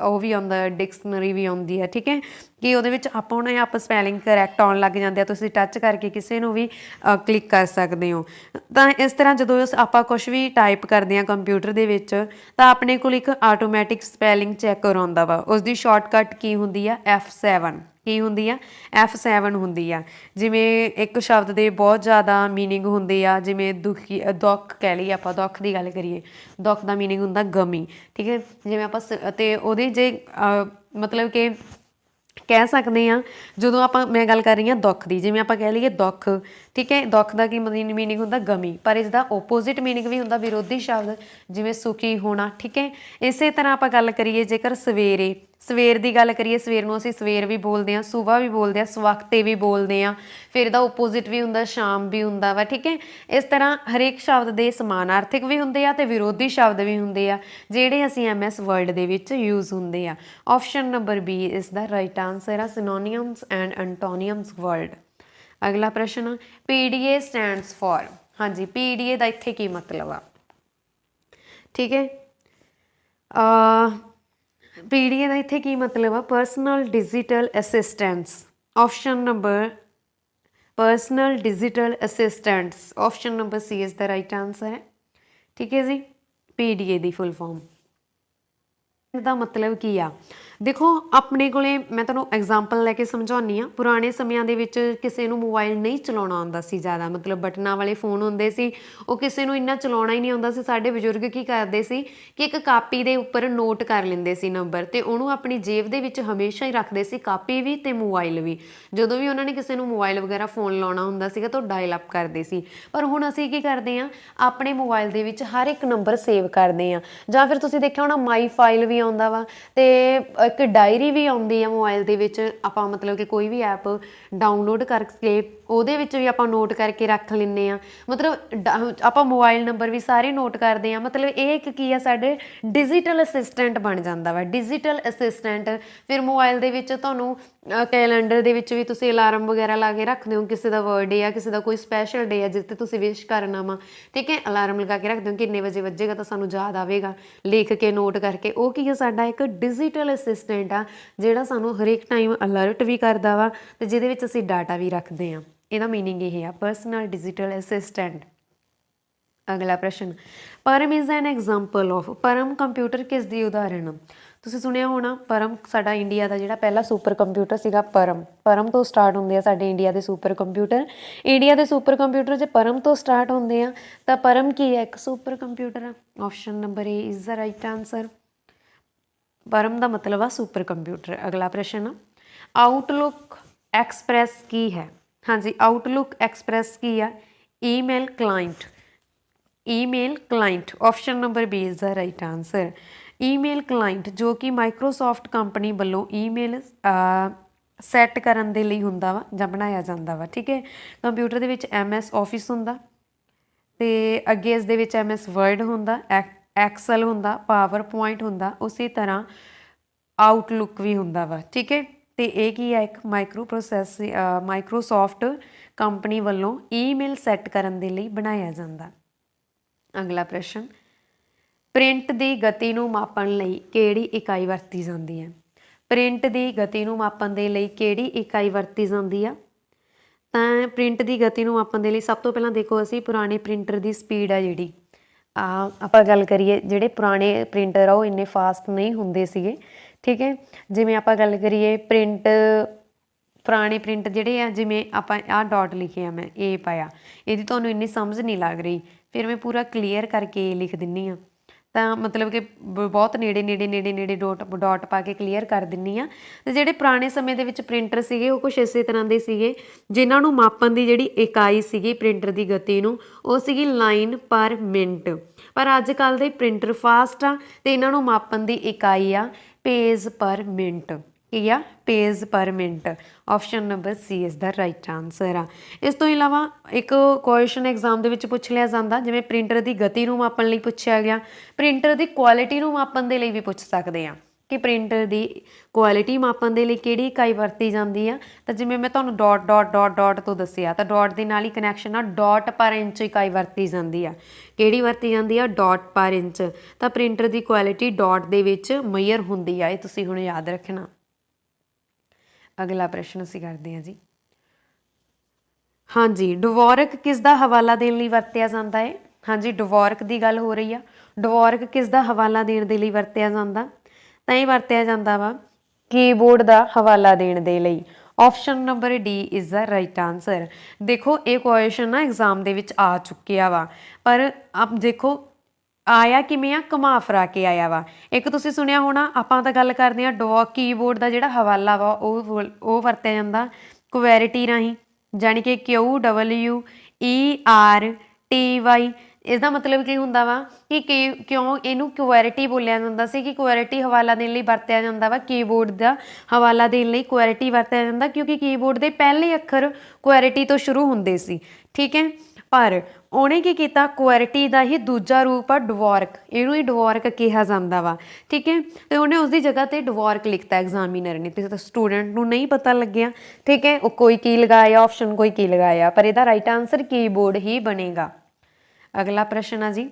ਉਹ ਵੀ ਆਉਂਦਾ, ਡਿਕਸ਼ਨਰੀ ਵੀ ਆਉਂਦੀ ਹੈ, ਠੀਕ ਹੈ, ਕਿ ਉਹਦੇ ਵਿੱਚ ਆਪਣੇ ਆਪ ਸਪੈਲਿੰਗ ਕਰੈਕਟ ਆਉਣ ਲੱਗ ਜਾਂਦੇ ਆ, ਤੁਸੀਂ ਟੱਚ ਕਰਕੇ ਕਿਸੇ ਨੂੰ ਵੀ ਕਲਿੱਕ ਕਰ ਸਕਦੇ ਹੋ। ਤਾਂ ਇਸ ਤਰ੍ਹਾਂ ਜਦੋਂ ਆਪਾਂ ਕੁਛ ਵੀ ਟਾਈਪ ਕਰਦੇ ਹਾਂ ਕੰਪਿਊਟਰ ਦੇ ਵਿੱਚ ਤਾਂ ਆਪਣੇ ਕੋਲ ਇੱਕ ਆਟੋਮੈਟਿਕ ਸਪੈਲਿੰਗ ਚੈੱਕਰ ਆਉਂਦਾ ਵਾ, ਉਸਦੀ ਸ਼ਾਰਟਕਟ ਕੀ ਹੁੰਦੀ ਆ F7, ਕੀ ਹੁੰਦੀ ਆ F7 ਹੁੰਦੀ ਆ। ਜਿਵੇਂ ਇੱਕ ਸ਼ਬਦ ਦੇ ਬਹੁਤ ਜ਼ਿਆਦਾ ਮੀਨਿੰਗ ਹੁੰਦੇ ਆ, ਜਿਵੇਂ ਦੁਖੀ ਦੁੱਖ ਕਹਿ ਲਈਏ ਆਪਾਂ, ਦੁੱਖ ਦੀ ਗੱਲ ਕਰੀਏ, ਦੁੱਖ ਦਾ ਮੀਨਿੰਗ ਹੁੰਦਾ ਗਮੀ, ਠੀਕ ਹੈ। ਜਿਵੇਂ ਆਪਾਂ ਅਤੇ ਉਹਦੇ ਜੇ ਮਤਲਬ ਕਿ ਕਹਿ ਸਕਦੇ ਹਾਂ, ਜਦੋਂ ਆਪਾਂ ਮੈਂ ਗੱਲ ਕਰ ਰਹੀ ਹਾਂ ਦੁੱਖ ਦੀ, ਜਿਵੇਂ ਆਪਾਂ ਕਹਿ ਲਈਏ ਦੁੱਖ, ਠੀਕ ਹੈ, ਦੁੱਖ ਦਾ ਕੀ ਮੀਨਿੰਗ ਹੁੰਦਾ ਗਮੀ, ਪਰ ਇਸਦਾ ਓਪੋਜ਼ਿਟ ਮੀਨਿੰਗ ਵੀ ਹੁੰਦਾ ਵਿਰੋਧੀ ਸ਼ਬਦ, ਜਿਵੇਂ ਸੁਖੀ ਹੋਣਾ, ਠੀਕ ਹੈ। ਇਸੇ ਤਰ੍ਹਾਂ ਆਪਾਂ ਗੱਲ ਕਰੀਏ ਜੇਕਰ ਸਵੇਰੇ, ਸਵੇਰ ਦੀ ਗੱਲ ਕਰੀਏ, ਸਵੇਰ ਨੂੰ ਅਸੀਂ ਸਵੇਰ ਵੀ ਬੋਲਦੇ ਹਾਂ, ਸੁਬਾਹ ਵੀ ਬੋਲਦੇ ਹਾਂ, ਸਵਖਤੇ ਵੀ ਬੋਲਦੇ ਹਾਂ, ਫਿਰ ਇਹਦਾ ਓਪੋਜ਼ਿਟ ਵੀ ਹੁੰਦਾ ਸ਼ਾਮ ਵੀ ਹੁੰਦਾ ਵਾ, ਠੀਕ ਹੈ। ਇਸ ਤਰ੍ਹਾਂ ਹਰੇਕ ਸ਼ਬਦ ਦੇ ਸਮਾਨਾਰਥਕ ਵੀ ਹੁੰਦੇ ਆ ਅਤੇ ਵਿਰੋਧੀ ਸ਼ਬਦ ਵੀ ਹੁੰਦੇ ਆ, ਜਿਹੜੇ ਅਸੀਂ MS ਵਰਡ ਦੇ ਵਿੱਚ ਯੂਜ਼ ਹੁੰਦੇ ਆ। ਆਪਸ਼ਨ ਨੰਬਰ B ਇਸ ਦਾ ਰਾਈਟ ਆਂਸਰ ਆ, ਸਿਨੋਨੀਅਮਸ ਐਂਡ ਐਂਟੋਨੀਅਮਸ ਵਰਡ। ਅਗਲਾ ਪ੍ਰਸ਼ਨ, PDA ਸਟੈਂਡਸ ਫॉर, ਹਾਂਜੀ PDA ਦਾ ਇੱਥੇ ਕੀ ਮਤਲਬ ਆ, ਠੀਕ ਹੈ। PDA ਦਾ ਇੱਥੇ ਕੀ ਮਤਲਬ ਆ, personal digital assistance. Option number personal digital assistants, option number C ਇਸ ਦਾ ਰਾਈਟ ਆਂਸਰ ਹੈ, ਠੀਕ ਹੈ ਜੀ। PDA ਦੀ ਫੁੱਲ ਫਾਰਮ ਦਾ ਮਤਲਬ ਕੀ ਆ, ਦੇਖੋ ਆਪਣੇ ਕੋਲੇ ਮੈਂ ਤੁਹਾਨੂੰ ਐਗਜ਼ਾਮਪਲ ਲੈ ਕੇ ਸਮਝਾਉਂਦੀ ਹਾਂ। ਪੁਰਾਣੇ ਸਮਿਆਂ ਦੇ ਵਿੱਚ ਕਿਸੇ ਨੂੰ ਮੋਬਾਈਲ ਨਹੀਂ ਚਲਾਉਣਾ ਆਉਂਦਾ ਸੀ ਜ਼ਿਆਦਾ, ਮਤਲਬ ਬਟਨਾਂ ਵਾਲੇ ਫੋਨ ਹੁੰਦੇ ਸੀ, ਉਹ ਕਿਸੇ ਨੂੰ ਇੰਨਾ ਚਲਾਉਣਾ ਹੀ ਨਹੀਂ ਆਉਂਦਾ ਸੀ। ਸਾਡੇ ਬਜ਼ੁਰਗ ਕੀ ਕਰਦੇ ਸੀ ਕਿ ਇੱਕ ਕਾਪੀ ਦੇ ਉੱਪਰ ਨੋਟ ਕਰ ਲੈਂਦੇ ਸੀ ਨੰਬਰ, ਅਤੇ ਉਹਨੂੰ ਆਪਣੀ ਜੇਬ ਦੇ ਵਿੱਚ ਹਮੇਸ਼ਾ ਹੀ ਰੱਖਦੇ ਸੀ, ਕਾਪੀ ਵੀ ਅਤੇ ਮੋਬਾਈਲ ਵੀ। ਜਦੋਂ ਵੀ ਉਹਨਾਂ ਨੇ ਕਿਸੇ ਨੂੰ ਮੋਬਾਈਲ ਵਗੈਰਾ ਫੋਨ ਲਾਉਣਾ ਹੁੰਦਾ ਸੀਗਾ ਤਾਂ ਉਹ ਡਾਇਲ ਅਪ ਕਰਦੇ ਸੀ। ਪਰ ਹੁਣ ਅਸੀਂ ਕੀ ਕਰਦੇ ਹਾਂ, ਆਪਣੇ ਮੋਬਾਈਲ ਦੇ ਵਿੱਚ ਹਰ ਇੱਕ ਨੰਬਰ ਸੇਵ ਕਰਦੇ ਹਾਂ, ਜਾਂ ਫਿਰ ਤੁਸੀਂ ਦੇਖਿਆ ਹੋਣਾ ਮਾਈ ਫਾਈਲ ਵੀ ਆਉਂਦਾ ਵਾ, ਅਤੇ ਇੱਕ ਡਾਇਰੀ ਵੀ ਆਉਂਦੀ ਆ ਮੋਬਾਈਲ ਦੇ ਵਿੱਚ। ਆਪਾਂ ਮਤਲਬ ਕਿ ਕੋਈ ਵੀ ਐਪ ਡਾਊਨਲੋਡ ਕਰਕੇ ਉਹਦੇ ਵਿੱਚ ਵੀ ਆਪਾਂ ਨੋਟ ਕਰਕੇ ਰੱਖ ਲੈਂਦੇ ਹਾਂ, ਮਤਲਬ ਆਪਾਂ ਮੋਬਾਈਲ ਨੰਬਰ ਵੀ ਸਾਰੇ ਨੋਟ ਕਰਦੇ ਹਾਂ। ਮਤਲਬ ਇਹ ਇੱਕ ਕੀ ਆ, ਸਾਡੇ ਡਿਜੀਟਲ ਅਸਿਸਟੈਂਟ ਬਣ ਜਾਂਦਾ ਵਾ, ਡਿਜੀਟਲ ਅਸਿਸਟੈਂਟ। ਫਿਰ ਮੋਬਾਈਲ ਦੇ ਵਿੱਚ ਤੁਹਾਨੂੰ ਕੈਲੰਡਰ ਦੇ ਵਿੱਚ ਵੀ ਤੁਸੀਂ ਅਲਾਰਮ ਵਗੈਰਾ ਲਾ ਕੇ ਰੱਖਦੇ ਹੋ, ਕਿਸੇ ਦਾ ਬਰਥਡੇ ਆ, ਕਿਸੇ ਦਾ ਕੋਈ ਸਪੈਸ਼ਲ ਡੇ ਆ ਜਿਸ 'ਤੇ ਤੁਸੀਂ ਵਿਸ਼ ਕਰਨਾ ਵਾ, ਠੀਕ ਹੈ, ਅਲਾਰਮ ਲਗਾ ਕੇ ਰੱਖਦੇ ਹੋ ਕਿੰਨੇ ਵਜੇ ਵੱਜੇਗਾ ਤਾਂ ਸਾਨੂੰ ਯਾਦ ਆਵੇਗਾ, ਲਿਖ ਕੇ ਨੋਟ ਕਰਕੇ। ਉਹ ਕੀ ਆ, ਸਾਡਾ ਇੱਕ ਡਿਜੀਟਲ ਅਸਿਸਟੈਂਟ ਆ, ਜਿਹੜਾ ਸਾਨੂੰ ਹਰੇਕ ਟਾਈਮ ਅਲਰਟ ਵੀ ਕਰਦਾ ਵਾ, ਅਤੇ ਜਿਹਦੇ ਵਿੱਚ ਅਸੀਂ ਡਾਟਾ ਵੀ ਰੱਖਦੇ ਹਾਂ। ਇਹਦਾ ਮੀਨਿੰਗ ਇਹ ਆ, ਪਰਸਨਲ ਡਿਜੀਟਲ ਅਸਿਸਟੈਂਟ। ਅਗਲਾ ਪ੍ਰਸ਼ਨ, Param is an example of, Param computer ਕਿਸ ਦੀ ਉਦਾਹਰਣ। ਤੁਸੀਂ ਸੁਣਿਆ ਹੋਣਾ ਪਰਮ ਸਾਡਾ ਇੰਡੀਆ ਦਾ ਜਿਹੜਾ ਪਹਿਲਾ ਸੁਪਰ ਕੰਪਿਊਟਰ ਸੀਗਾ, ਪਰਮ ਤੋਂ ਸਟਾਰਟ ਹੁੰਦੇ ਆ ਸਾਡੇ ਇੰਡੀਆ ਦੇ ਸੁਪਰ ਕੰਪਿਊਟਰ। ਇੰਡੀਆ ਦੇ ਸੁਪਰ ਕੰਪਿਊਟਰ ਜੇ ਪਰਮ ਤੋਂ ਸਟਾਰਟ ਹੁੰਦੇ ਆ ਤਾਂ ਪਰਮ ਕੀ ਹੈ, ਇੱਕ ਸੁਪਰ ਕੰਪਿਊਟਰ ਆ। Option number A is the right answer, Param ਦਾ ਮਤਲਬ ਆ ਸੁਪਰ ਕੰਪਿਊਟਰ। ਅਗਲਾ ਪ੍ਰਸ਼ਨ, ਆਊਟਲੁੱਕ ਐਕਸਪ੍ਰੈਸ ਕੀ ਹੈ। ਹਾਂਜੀ, ਆਊਟਲੁੱਕ ਐਕਸਪ੍ਰੈਸ ਕੀ ਆ, email client, email client. Option number B is the right answer, email client, ਜੋ ਕਿ ਮਾਈਕਰੋਸੋਫਟ ਕੰਪਨੀ ਵੱਲੋਂ ਈਮੇਲ ਸੈੱਟ ਕਰਨ ਦੇ ਲਈ ਹੁੰਦਾ ਵਾ ਜਾਂ ਬਣਾਇਆ ਜਾਂਦਾ ਵਾ, ਠੀਕ ਹੈ। ਕੰਪਿਊਟਰ ਦੇ ਵਿੱਚ MS ਆਫਿਸ ਹੁੰਦਾ, ਅਤੇ ਅੱਗੇ ਇਸ ਦੇ ਵਿੱਚ MS ਵਰਡ ਹੁੰਦਾ, ਐਕਸਲ ਹੁੰਦਾ, ਪਾਵਰ ਪੁਆਇੰਟ ਹੁੰਦਾ, ਉਸੇ ਤਰ੍ਹਾਂ ਆਊਟਲੁੱਕ ਵੀ ਹੁੰਦਾ ਵਾ, ਠੀਕ ਹੈ। ਅਤੇ ਇਹ ਕੀ ਹੈ, ਇੱਕ ਮਾਈਕਰੋਸੋਫਟ ਕੰਪਨੀ ਵੱਲੋਂ ਈਮੇਲ ਸੈੱਟ ਕਰਨ ਦੇ ਲਈ ਬਣਾਇਆ ਜਾਂਦਾ। ਅਗਲਾ ਪ੍ਰਸ਼ਨ, ਪ੍ਰਿੰਟ ਦੀ ਗਤੀ ਨੂੰ ਮਾਪਣ ਲਈ ਕਿਹੜੀ ਇਕਾਈ ਵਰਤੀ ਜਾਂਦੀ ਹੈ। ਪ੍ਰਿੰਟ ਦੀ ਗਤੀ ਨੂੰ ਮਾਪਣ ਦੇ ਲਈ ਕਿਹੜੀ ਇਕਾਈ ਵਰਤੀ ਜਾਂਦੀ ਆ, ਤਾਂ ਪ੍ਰਿੰਟ ਦੀ ਗਤੀ ਨੂੰ ਮਾਪਣ ਦੇ ਲਈ ਸਭ ਤੋਂ ਪਹਿਲਾਂ ਦੇਖੋ, ਅਸੀਂ ਪੁਰਾਣੇ ਪ੍ਰਿੰਟਰ ਦੀ ਸਪੀਡ ਆ ਜਿਹੜੀ, ਆਪਾਂ ਗੱਲ ਕਰੀਏ ਜਿਹੜੇ ਪੁਰਾਣੇ ਪ੍ਰਿੰਟਰ ਆ ਉਹ ਇੰਨੇ ਫਾਸਟ ਨਹੀਂ ਹੁੰਦੇ ਸੀਗੇ, ਠੀਕ ਹੈ। ਜਿਵੇਂ ਆਪਾਂ ਗੱਲ ਕਰੀਏ ਪੁਰਾਣੇ ਪ੍ਰਿੰਟ ਜਿਹੜੇ ਆ, ਜਿਵੇਂ ਆਪਾਂ ਆਹ ਡਾਟ ਲਿਖਿਆ, ਮੈਂ A ਪਾਇਆ, ਇਹਦੀ ਤੁਹਾਨੂੰ ਇੰਨੀ ਸਮਝ ਨਹੀਂ ਲੱਗ ਰਹੀ, ਫਿਰ ਮੈਂ ਪੂਰਾ ਕਲੀਅਰ ਕਰਕੇ ਲਿਖ ਦਿੰਦੀ ਹਾਂ, ਤਾਂ ਮਤਲਬ ਕਿ ਬਹੁਤ ਨੇੜੇ ਡਾਟ ਪਾ ਕੇ ਕਲੀਅਰ ਕਰ ਦਿੰਦੀ ਹਾਂ। ਅਤੇ ਜਿਹੜੇ ਪੁਰਾਣੇ ਸਮੇਂ ਦੇ ਵਿੱਚ ਪ੍ਰਿੰਟਰ ਸੀਗੇ ਉਹ ਕੁਛ ਇਸੇ ਤਰ੍ਹਾਂ ਦੇ ਸੀਗੇ, ਜਿਨ੍ਹਾਂ ਨੂੰ ਮਾਪਣ ਦੀ ਜਿਹੜੀ ਇਕਾਈ ਸੀਗੀ ਪ੍ਰਿੰਟਰ ਦੀ ਗਤੀ ਨੂੰ, ਉਹ ਸੀਗੀ ਲਾਈਨ ਪਰ ਮਿੰਟ। ਪਰ ਅੱਜ ਕੱਲ੍ਹ ਦੇ ਪ੍ਰਿੰਟਰ ਫਾਸਟ ਆ ਅਤੇ ਇਹਨਾਂ ਨੂੰ ਮਾਪਣ ਦੀ ਇਕਾਈ ਆ ਪੇਜ ਪਰ ਮਿੰਟ, ਕੀ ਆ, ਪੇਜ ਪਰ ਮਿੰਟ। ਆਪਸ਼ਨ ਨੰਬਰ C ਇਸ ਦਾ ਰਾਈਟ ਆਂਸਰ ਆ। ਇਸ ਤੋਂ ਇਲਾਵਾ ਇੱਕ ਕੁਐਸਚਨ ਐਗਜ਼ਾਮ ਦੇ ਵਿੱਚ ਪੁੱਛ ਲਿਆ ਜਾਂਦਾ, ਜਿਵੇਂ ਪ੍ਰਿੰਟਰ ਦੀ ਗਤੀ ਨੂੰ ਮਾਪਣ ਲਈ ਪੁੱਛਿਆ ਗਿਆ, ਪ੍ਰਿੰਟਰ ਦੀ ਕੁਆਲਿਟੀ ਨੂੰ ਮਾਪਣ ਦੇ ਲਈ ਵੀ ਪੁੱਛ ਸਕਦੇ ਆ ਕਿ ਪ੍ਰਿੰਟਰ ਦੀ ਕੁਆਲਿਟੀ ਮਾਪਣ ਦੇ ਲਈ ਕਿਹੜੀ ਇਕਾਈ ਵਰਤੀ ਜਾਂਦੀ ਆ। ਤਾਂ ਜਿਵੇਂ ਮੈਂ ਤੁਹਾਨੂੰ ਡਾਟ ਤੋਂ ਦੱਸਿਆ, ਤਾਂ ਡਾਟ ਦੇ ਨਾਲ ਹੀ ਕਨੈਕਸ਼ਨ ਆ, ਡਾਟ ਪਰ ਇੰਚ ਇਕਾਈ ਵਰਤੀ ਜਾਂਦੀ ਆ। ਕਿਹੜੀ ਵਰਤੀ ਜਾਂਦੀ ਆ, ਡਾਟ ਪਰ ਇੰਚ। ਤਾਂ ਪ੍ਰਿੰਟਰ ਦੀ ਕੁਆਲਿਟੀ ਡਾਟ ਦੇ ਵਿੱਚ ਮੇਜ਼ਰ ਹੁੰਦੀ ਆ, ਇਹ ਤੁਸੀਂ ਹੁਣ ਯਾਦ ਰੱਖਣਾ। ਅਗਲਾ ਪ੍ਰਸ਼ਨ ਅਸੀਂ ਕਰਦੇ ਹਾਂ ਜੀ, ਹਾਂਜੀ, ਡਵੋਰਕ ਕਿਸ ਦਾ ਹਵਾਲਾ ਦੇਣ ਲਈ ਵਰਤਿਆ ਜਾਂਦਾ ਹੈ। ਹਾਂਜੀ, ਡਵੋਰਕ ਦੀ ਗੱਲ ਹੋ ਰਹੀ ਆ। ਡਵੋਰਕ ਕਿਸ ਦਾ ਹਵਾਲਾ ਦੇਣ ਦੇ ਲਈ ਵਰਤਿਆ ਜਾਂਦਾ, ਤਾਂ ਇਹ ਵਰਤਿਆ ਜਾਂਦਾ ਵਾ कीबोर्ड का हवाला देने दे लई। Option number D is the right answer. देखो ये क्वेश्चन ना एग्जाम दे विच आ चुकिया वा, पर अब देखो आया किवें आ, घुमा फिरा के आया वा। एक तुसीं सुनिया होना, आपां तां गल करदे आ डॉक कीबोर्ड का जिहड़ा हवाला वा वो वरतिया जांदा क्वैरिटी राहीं, जानी कि QWERTY। इसका मतलब की हुंदा वा कि क्यों इनू क्वैरिटी बोलिया जांदा सी कि क्वैरिटी हवाला देने लई वरतिया जांदा वा, कीबोर्ड का हवाला देने लई क्वैरिटी वरतिया जांदा, क्योंकि कीबोर्ड के पहले अखर क्वैरिटी तो शुरू हुंदे सी, ठीक है। पर उन्हें की कीता, क्वैरिटी का ही दूजा रूप आ डवॉर्क, इनू ही डवॉर्क कहा जाता वा, ठीक है। तो उन्हें उसकी जगह पर डवॉर्क लिखता एग्जामिनर ने, तो स्टूडेंट को नहीं पता लग्या, ठीक है। कोई की लगाया ऑप्शन, कोई की लगाया, पर इसका राइट आंसर कीबोर्ड ही बनेगा। अगला प्रश्न है जी,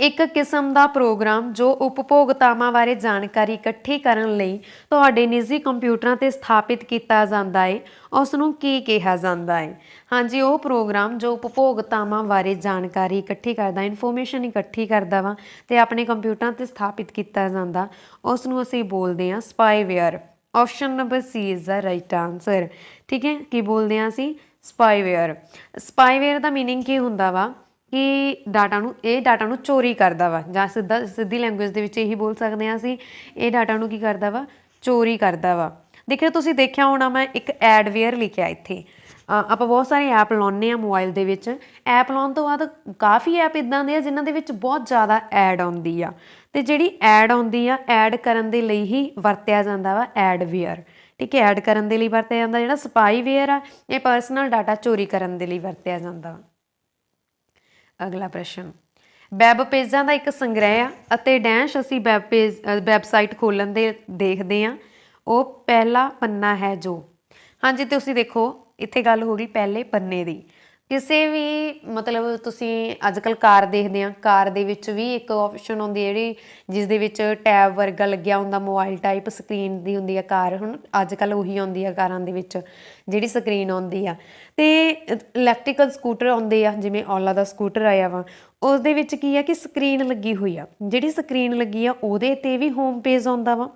एक किस्म का प्रोग्राम जो उपभोगतावां बारे जानकारी इकट्ठी करन लई तुहाडे निजी कंप्यूटरां ते स्थापित किया जाता है, उसनूं की कहा जाता है। हाँ जी, वो प्रोग्राम जो उपभोगतावां बारे जानकारी इकट्ठी करता, इनफॉर्मेशन इकट्ठी करता वा ते अपने कंप्यूटरां ते स्थापित किया जाता, उसनूं असीं बोलदे हां spyware. Option number C is the right answer, ठीक है। की बोलते हैं असीं स्पाईवेयर। स्पाईवेयर का मीनिंग की हुंदा वा कि डाटा नूं चोरी करदा वा, जां सीधी लैंगुएज दे विच यही बोल सकते हैं असीं, ये डाटा नूं की करदा वा, चोरी करदा वा। देखियो तुसीं देखिया होना, मैं एक एडवेयर लिखिया इत्थे। ਆਪਾਂ बहुत सारे ऐप लाने मोबाइल ਦੇ ਵਿੱਚ, ऐप ਲਾਉਣ ਤੋਂ ਬਾਅਦ ਕਾफ़ੀ ऐप इदां ਦੇ ਆ ਜਿਨ੍ਹਾਂ ਦੇ ਵਿੱਚ ਬਹੁਤ ਜ਼ਿਆਦਾ ਐਡ ਆਉਂਦੀ ਆ, ਤੇ ਜਿਹੜੀ ਐਡ ਆਉਂਦੀ ਆ ਐਡ ਕਰਨ ਦੇ ਲਈ ਹੀ ਵਰਤਿਆ ਜਾਂਦਾ ਵਾ ਐਡਵੇਅਰ, ठीक है। ऐड करन दे लई वरतिया जांदा। जिहड़ा स्पाईवेयर आ ये पर्सनल डाटा चोरी करन दे लई वरतिया जांदा। अगला प्रश्न, वैब पेजां दा एक संग्रह आ अते डैश असीं वैबसाइट खोलन दे देखदे आ, वो पहला पन्ना है जो। हाँ जी, तुसीं देखो इत्थे गल हो गई पहले पन्ने दी। किसी भी मतलब तुसीं अजकल कार देखते हैं, कार दे विच भी एक ऑप्शन आउंदी है जिहड़ी जिस दे विच टैब वर्गा लग्या हुंदा, मोबाइल टाइप स्क्रीन दी हुंदी है कार। हुण अजकल उही आउंदी है कारां दे विच जिहड़ी स्क्रीन आउंदी आ, ते इलैक्ट्रिकल स्कूटर आउंदे आ, जिवें ओला दा स्कूटर आया वा, उस दे विच की है कि स्क्रीन लगी हुई आ, जिहड़ी स्क्रीन लगी आ उहदे ते भी होम पेज आउंदा वा,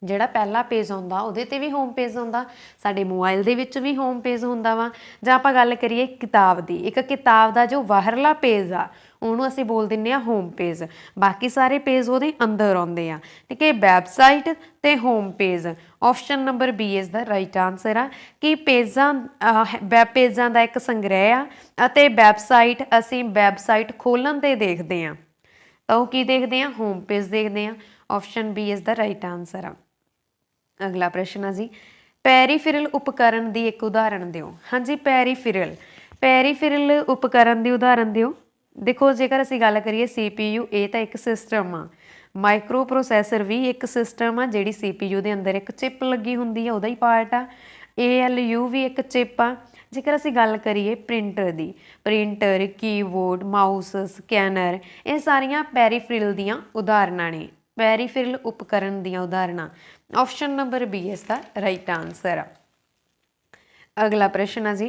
ਜਿਹੜਾ ਪਹਿਲਾ पेज आउंदा ਉਹਦੇ ਤੇ ਵੀ होम पेज आउंदा, ਸਾਡੇ मोबाइल ਦੇ ਵਿੱਚ ਵੀ होम पेज ਹੁੰਦਾ ਵਾ। ਜਾਂ ਆਪਾਂ ਗੱਲ ਕਰੀਏ ਕਿਤਾਬ ਦੀ, ਇੱਕ ਕਿਤਾਬ ਦਾ ਜੋ ਬਾਹਰਲਾ पेज ਆ ਉਹਨੂੰ ਅਸੀਂ ਬੋਲ ਦਿੰਦੇ ਆ ਹੋਮ पेज, ਬਾਕੀ ਸਾਰੇ पेज ਉਹਦੇ ਅੰਦਰ ਆਉਂਦੇ ਆ, ਠੀਕ ਹੈ। ਵੈਬਸਾਈਟ ਤੇ home page, option number B is the right answer ਆ ਕਿ ਪੇਜਾਂ ਵੈਬ ਪੇਜਾਂ ਦਾ ਇੱਕ ਸੰਗ੍ਰਹਿ ਆ ਅਤੇ ਵੈਬਸਾਈਟ ਅਸੀਂ ਵੈਬਸਾਈਟ ਖੋਲ੍ਹਣ ਤੇ ਦੇਖਦੇ ਆ, ਤਾਂ ਉਹ ਕੀ ਦੇਖਦੇ ਆ, ਹੋਮ पेज ਦੇਖਦੇ ਆ। Option B is the right answer ਆ। अगला प्रश्न है जी, पैरीफिरल उपकरण की एक उदाहरण दिओ। हाँ जी, पैरीफिरल उपकरण की उदाहरण दिओ। देखो जेकर असीं गल करिए CPU, ये तो एक सिस्टम आ, माइक्रो प्रोसैसर भी एक सिस्टम आ जिहड़ी CPU के अंदर एक चिप लगी हुंदी है, उहदा ही पार्ट आ। ALU भी एक चिप आ। जेकर असीं गल करिए प्रिंटर की, प्रिंटर, कीबोर्ड, माउस, स्कैनर, ये सारियां पैरीफिरल दीयां उदाहरणां ने, पैरीफिरल उपकरण दीयां उदाहरणां। ऑप्शन नंबर बी इसका राइट आंसर आ। अगला प्रश्न है जी,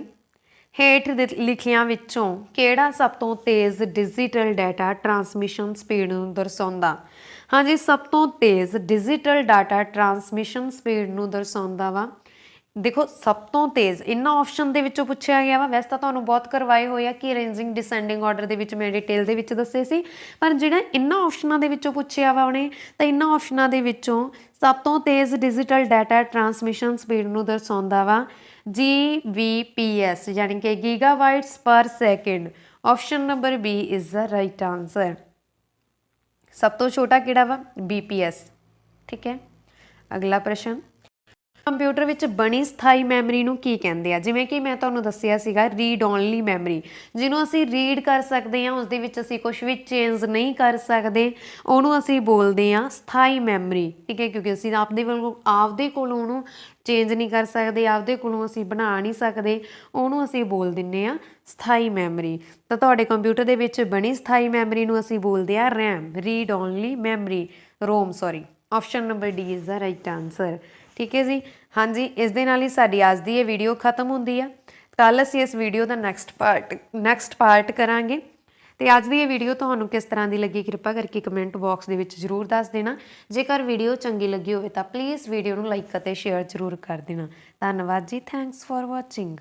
हेठ लिखियां विचों किहड़ा सब तो तेज़ डिजिटल डाटा ट्रांसमिशन स्पीड नूं दर्शाउंदा। हाँ जी, सब तो तेज़ डिजिटल डाटा ट्रांसमिशन स्पीड नूं दर्शाउंदा वा। देखो सब तो तेज़ इन्ना ऑप्शन दे विचों पुछया गया वा, वैसे तो तुहानूं बहुत करवाए होए आ कि रेंजिंग डिसेंडिंग ऑर्डर दे विच मैं डिटेल दे विच दस्से सी, पर जिहड़ा इन्ना ऑप्शनां दे विचों पुछया वा उहने, तां इन्ना ऑप्शनां दे विचों सब तो तेज़ डिजिटल डाटा ट्रांसमिशन स्पीड नूं दर्शाउंदा वा GBPS, यानी कि gigabytes per second. Option number B is the right answer. सब तो छोटा किहड़ा वा, BPS, ठीक है। अगला प्रश्न, कंप्यूटर विच बनी स्थाई मैमरी नूं की कहंदे आ। जिवें कि मैं तुहानूं दस्सिया सीगा रीड ओनली मैमरी, जिन्हों असीं रीड कर सकते हैं, उसदे विच असीं कुछ भी चेंज नहीं कर सकते, उहनूं असीं बोलदे आ स्थाई मैमरी, ठीक है। क्योंकि असीं आपदे कोलों उहनूं चेंज नहीं कर सकते, आपदे कोलों असीं बना नहीं सकते, उहनूं असीं बोल दिंदे आ स्थाई मैमरी। तो तुहाडे कंप्यूटर दे विच बनी स्थाई मैमरी नूं असीं बोलदे आ RAM, read only memory, ROM sorry. Option number D is the right answer, ठीक है जी। हाँ जी, इस दे नाल ही साडी अज दी ये वीडियो खत्म होंदी है। कल असीं इस वीडियो का नैक्सट पार्ट करांगे। ਤੇ ਅੱਜ ਦੀ ਇਹ ਵੀਡੀਓ ਤੁਹਾਨੂੰ ਕਿਸ ਤਰ੍ਹਾਂ ਦੀ ਲੱਗੀ ਕਿਰਪਾ ਕਰਕੇ ਕਮੈਂਟ ਬਾਕਸ ਦੇ ਵਿੱਚ ਜ਼ਰੂਰ ਦੱਸ ਦੇਣਾ। ਜੇਕਰ ਵੀਡੀਓ ਚੰਗੀ ਲੱਗੀ ਹੋਵੇ ਤਾਂ ਪਲੀਜ਼ ਵੀਡੀਓ ਨੂੰ ਲਾਈਕ ਅਤੇ ਸ਼ੇਅਰ ਜ਼ਰੂਰ ਕਰ ਦੇਣਾ। ਧੰਨਵਾਦ ਜੀ, ਥੈਂਕਸ ਫॉर ਵਾਚਿੰਗ।